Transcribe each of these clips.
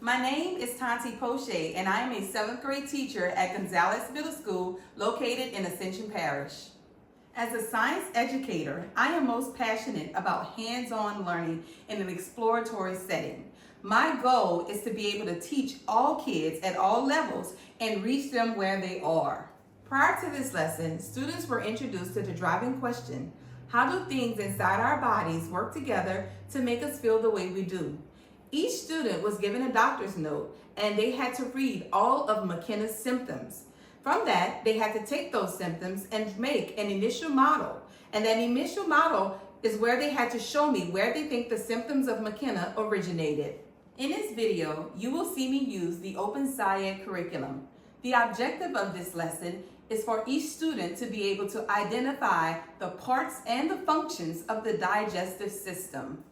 My name is Tante Poche, and I am a 7th grade teacher at Gonzales Middle School located in Ascension Parish. As a science educator, I am most passionate about hands-on learning in an exploratory setting. My goal is to be able to teach all kids at all levels and reach them where they are. Prior to this lesson, students were introduced to the driving question: how do things inside our bodies work together to make us feel the way we do? Each student was given a doctor's note and they had to read all of McKenna's symptoms. From that, they had to take those symptoms and make an initial model. And that initial model is where they had to show me where they think the symptoms of McKenna originated. In this video, you will see me use the Open Science curriculum. The objective of this lesson is for each student to be able to identify the parts and the functions of the digestive system.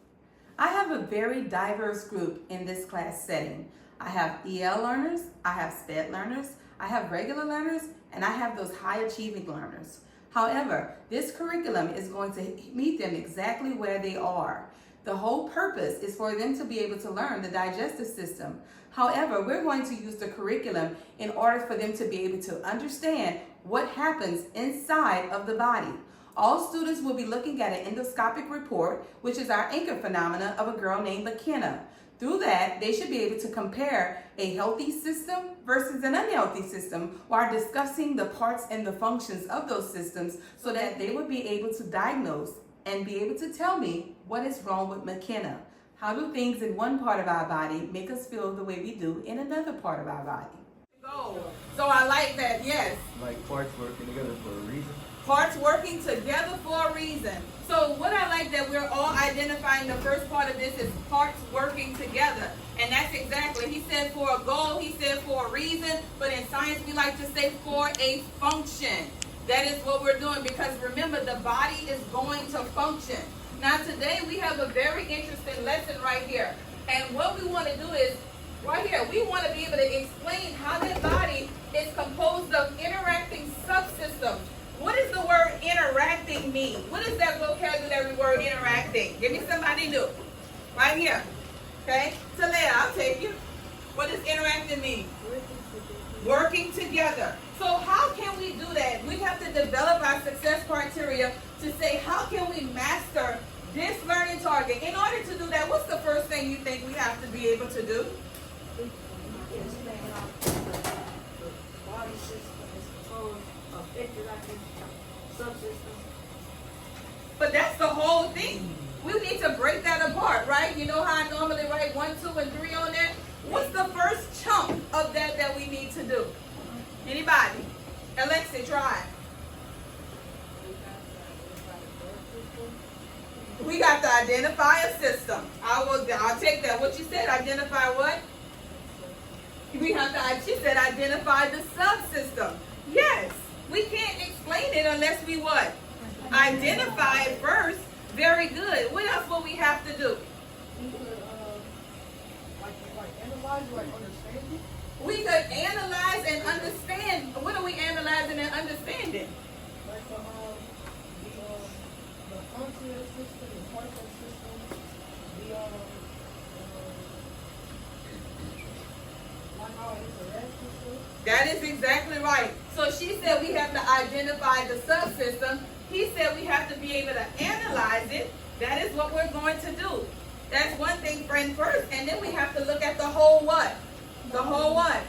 I have a very diverse group in this class setting. I have EL learners, I have SPED learners, I have regular learners, and I have those high achieving learners. However, this curriculum is going to meet them exactly where they are. The whole purpose is for them to be able to learn the digestive system. However, we're going to use the curriculum in order for them to be able to understand what happens inside of the body. All students will be looking at an endoscopic report, which is our anchor phenomena of a girl named McKenna. Through that, they should be able to compare a healthy system versus an unhealthy system while discussing the parts and the functions of those systems so that they would be able to diagnose and be able to tell me what is wrong with McKenna. How do things in one part of our body make us feel the way we do in another part of our body? So I like that, yes. Like parts working together for a reason. Parts working together for a reason. So what I like that we're all identifying, the first part of this is parts working together. And that's exactly, he said for a goal, he said for a reason, but in science we like to say for a function. That is what we're doing, because remember, the body is going to function. Now today we have a very interesting lesson right here. And what we want to do is, right here, we want to be able to explain how that body is composed of interacting subsystems. What does the word interacting mean? What is that vocabulary word interacting? Give me somebody new. Right here. Okay? Talia, I'll take you. What does interacting mean? Working together. So how can we do that? We have to develop our success criteria to say, how can we master this learning target? In order to do that, what's the first thing you think we have to be able to do? Body system is composed of interacting subsystems. But that's the whole thing. We need to break that apart, right? You know how I normally write 1, 2, and 3 on there? What's the first chunk of that we need to do? Anybody? Alexa, try. We got to identify a system. I'll take that. What you said, identify what? We have to, she said, identify the subsystem. Yes, we can't explain it unless we what? Identify it first. Very good. What else will we have to do? We could analyze, understand it. We could analyze and understand. What are we analyzing and understanding? Like the functional system, the partial system, like how it interacts with stuff. That is exactly right. So she said we have to identify the subsystem. He said we have to be able to analyze it. That is what we're going to do. That's one thing, friend, first. And then we have to look at the whole what? The whole what?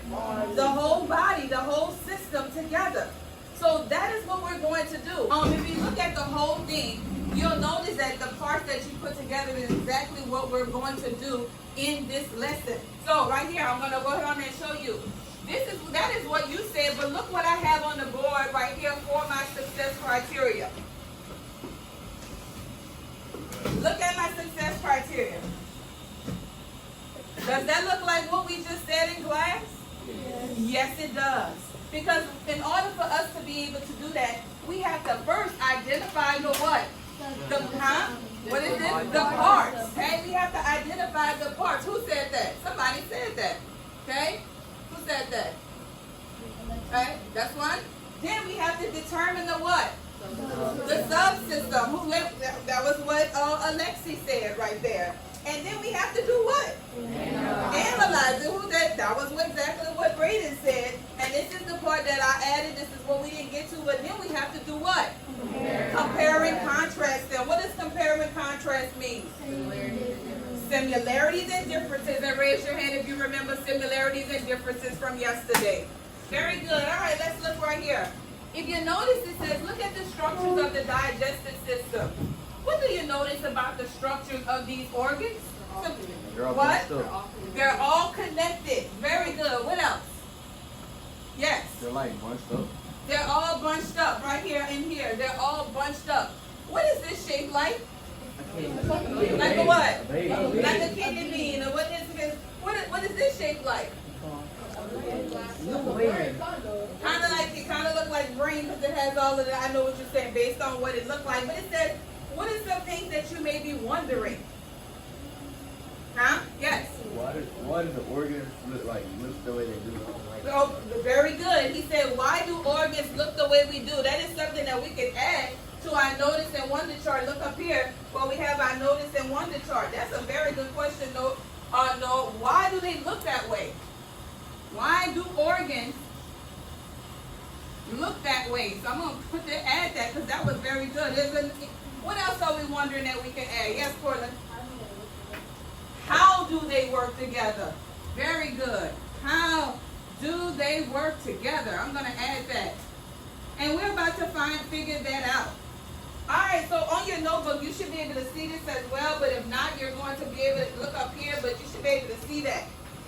The whole body, the whole system together. So that is what we're going to do. If you look at the whole thing, you'll notice that the parts that you put together is exactly what we're going to do in this lesson. So right here, I'm going to go ahead on and show you. That is what you said, but look what I have on the board right here for my success criteria. Look at my success criteria. Does that look like what we just said in class? Yes. Yes, it does. Because in order for us to be able to do that, we have to first identify the what? What is this? The parts. Okay? We have to identify the parts. Who said that? Somebody said that. Okay? Who said that? Okay? That's one. Then we have to determine the what? The subsystem. That was what Alexi said right there. And then we have to do what? Analyze it. Who that was exactly what Braden said. And this is the part that I added. This is what we didn't get to. But then we have to do what? Compare and contrast them. What does compare and contrast mean? Similarities and differences. And raise your hand if you remember similarities and differences from yesterday. Very good. All right, let's look right here. If you notice, it says, look at the structures of the digestive system. What do you notice about the structures of these organs? They're all What? bunched up. They're all connected. Very good. What else? Yes. They're like bunched up. They're all bunched up right here and here. They're all bunched up. What is this shape like? Like a what? Like a kidney bean. Or what is this shape like? Kind of look like brain because it has all of that. I know what you're saying based on what it looked like. But it says, what are some things that you may be wondering? Huh? Yes. Why do the organs look the way they do? Oh, very good. He said, why do organs look the way we do? That is something that we can add to our notice and wonder chart. Look up here where we have our notice and wonder chart. That's a very good question. No, why do they look that way? Why do organs look that way? So I'm going to add that because that was very good. What else are we wondering that we can add? Yes, Portland? How do they work together? Very good. How do they work together? I'm going to add that. And we're about to figure that out. All right, so on your notebook, you should be able to see this as well. But if not, you're going to be able to look up here, but you should be able to see that.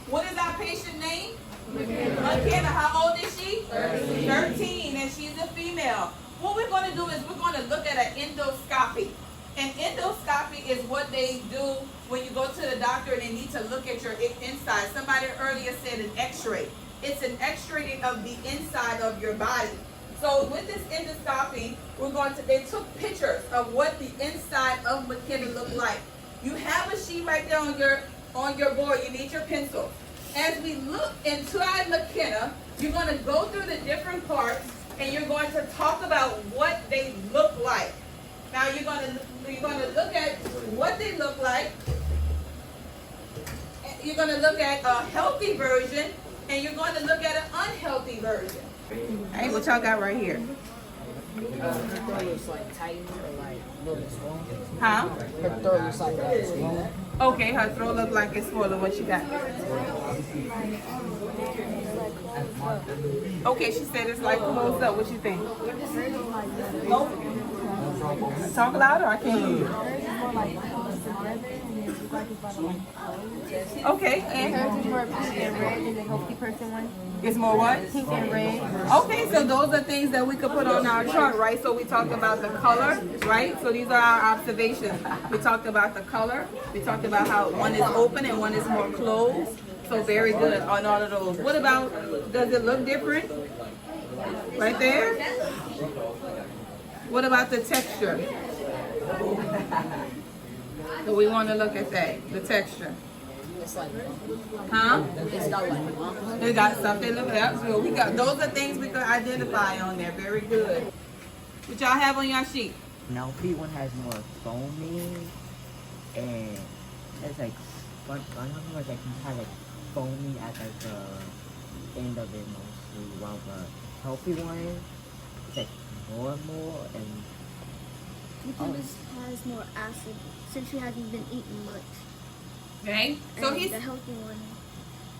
What is our patient name? McKenna. How old is she? 13, and she's a female. What we're going to do is we're going to look at an endoscopy. An endoscopy is what they do when you go to the doctor and they need to look at your inside. Somebody earlier said an x-ray. It's an x-ray of the inside of your body. So with this endoscopy, they took pictures of what the inside of McKenna looked like. You have a sheet right there on your board. You need your pencil. As we look inside McKenna, you're going to go through the different parts and you're going to talk about what they look like. Now you're going to look at what they look like. You're going to look at a healthy version and you're going to look at an unhealthy version. Hey, what y'all got right here? Her throat looks like tight or like a little bit swollen. Huh? Her throat looks like it's swollen. Okay, her throat looks like it's swollen. What you got? Okay, she said it's like closed up. What you think? Nope. Talk louder. I can't hear you. Okay, and Hers is more pink and red than the healthy person one. it's more what? Pink and red. Okay, so those are things that we could put on our chart, right? So we talked about the color, right? So these are our observations. We talked about the color. We talked about how one is open and one is more closed. So very good on all of those. What about, does it look different? Right there? What about the texture? So we want to look at that, the texture. It's like, Huh? it's got like, They got something. Look at that. So we got, those are things we could identify on there. Very good. What y'all have on your sheet? Now, P1 has more foamy, and it's like, but I don't know, like, it has like foamy at like the end of it mostly, while the healthy one is like normal and. McKenna's has more acid since she hasn't been eating much. Okay. So And he's the healthy one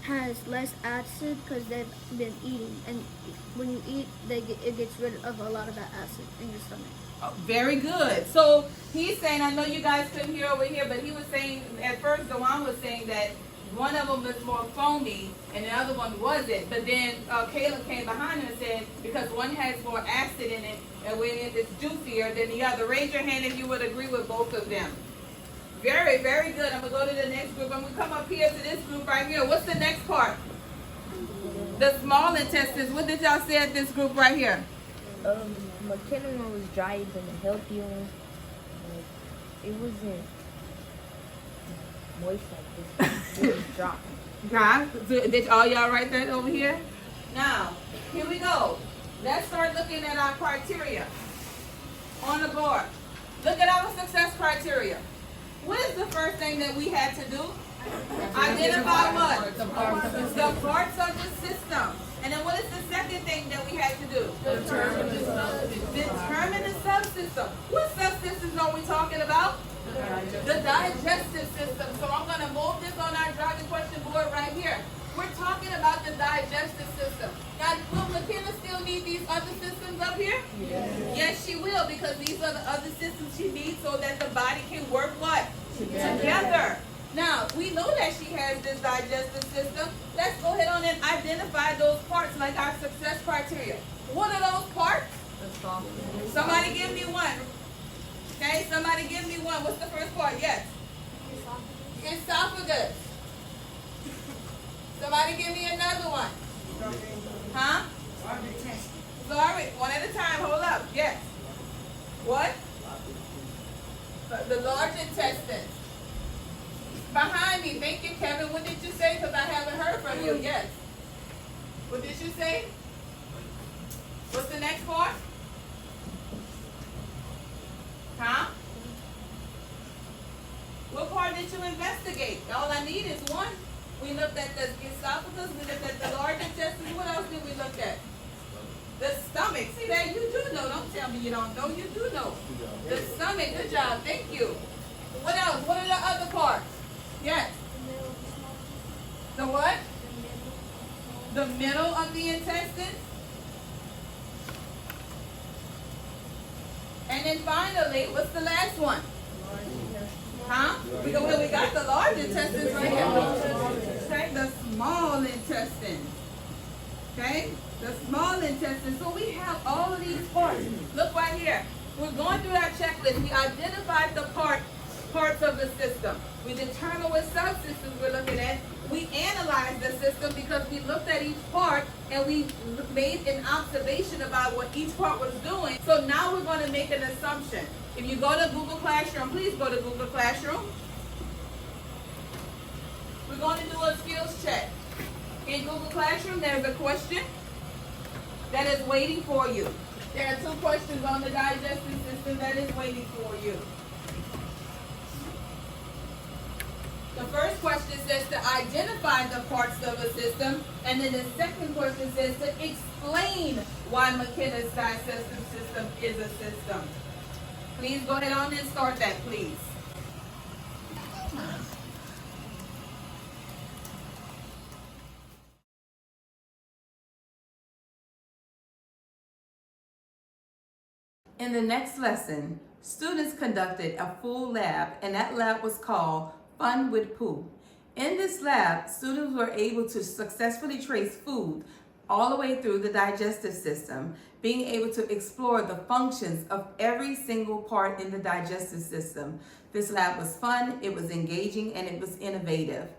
has less acid because they've been eating, and when you eat, it gets rid of a lot of that acid in your stomach. oh, very good. So he's saying, I know you guys couldn't hear over here, but he was saying, at first, Dewan was saying that one of them was more foamy and the other one wasn't. But then Caleb came behind him and said, because one has more acid in it and when it's juicier than the other. Raise your hand if you would agree with both of them. Very, very good. I'm going to go to the next group. I'm going to come up here to this group right here. What's the next part? The small intestines. What did y'all say at this group right here? McKenna one was drier than the healthy one. Like, it wasn't moist like this. It was dry. Okay. Did all y'all write that over here? Now, here we go. Let's start looking at our criteria on the board. Look at our success criteria. What is the first thing that we had to do? Identify what? The Somebody give me another one. Huh? Sorry, one at a time. Hold up. Yes. What? The large intestines. Behind me. Thank you, Kevin. What did you say? Because I haven't heard from you. Yes. What did you say? What's the next part? Huh? What part did you investigate? All I need is one. We looked at the esophagus. We looked at the large intestines. What else did we look at? The stomach. See that? You do know. Don't tell me you don't know. You do know. The stomach. Good job. Thank you. What else? What are the other parts? Yes. The what? The middle of the intestine. And then finally, what's the last one? Huh? We got the large intestines right here. Okay, the small intestines. Okay? The small intestines. So we have all of these parts. Look right here. We're going through our checklist. We identified the parts of the system. We determined what subsystems we're looking at. We analyzed the system because we looked at each part and we made an observation about what each part was doing. So now we're going to make an assumption. If you go to Google Classroom, please go to Google Classroom. We're going to do a skills check. In Google Classroom, there's a question that is waiting for you. There are 2 questions on the digestive system that is waiting for you. The first question says to identify the parts of a system, and then the second question says to explain why McKenna's digestive system is a system. Please go ahead on and start that, please. In the next lesson, students conducted a full lab, and that lab was called Fun with Pooh. In this lab, students were able to successfully trace food all the way through the digestive system, being able to explore the functions of every single part in the digestive system. This lab was fun, it was engaging, and it was innovative.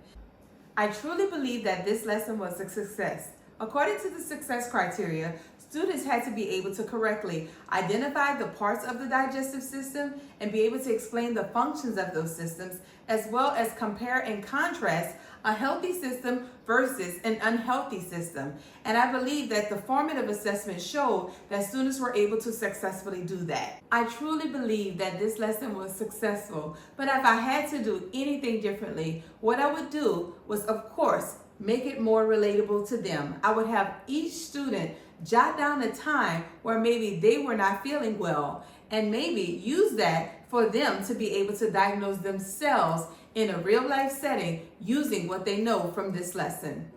I truly believe that this lesson was a success. According to the success criteria, students had to be able to correctly identify the parts of the digestive system and be able to explain the functions of those systems, as well as compare and contrast a healthy system versus an unhealthy system. And I believe that the formative assessment showed that students were able to successfully do that. I truly believe that this lesson was successful, but if I had to do anything differently, what I would do was, of course, make it more relatable to them. I would have each student jot down a time where maybe they were not feeling well, and maybe use that for them to be able to diagnose themselves in a real life setting using what they know from this lesson.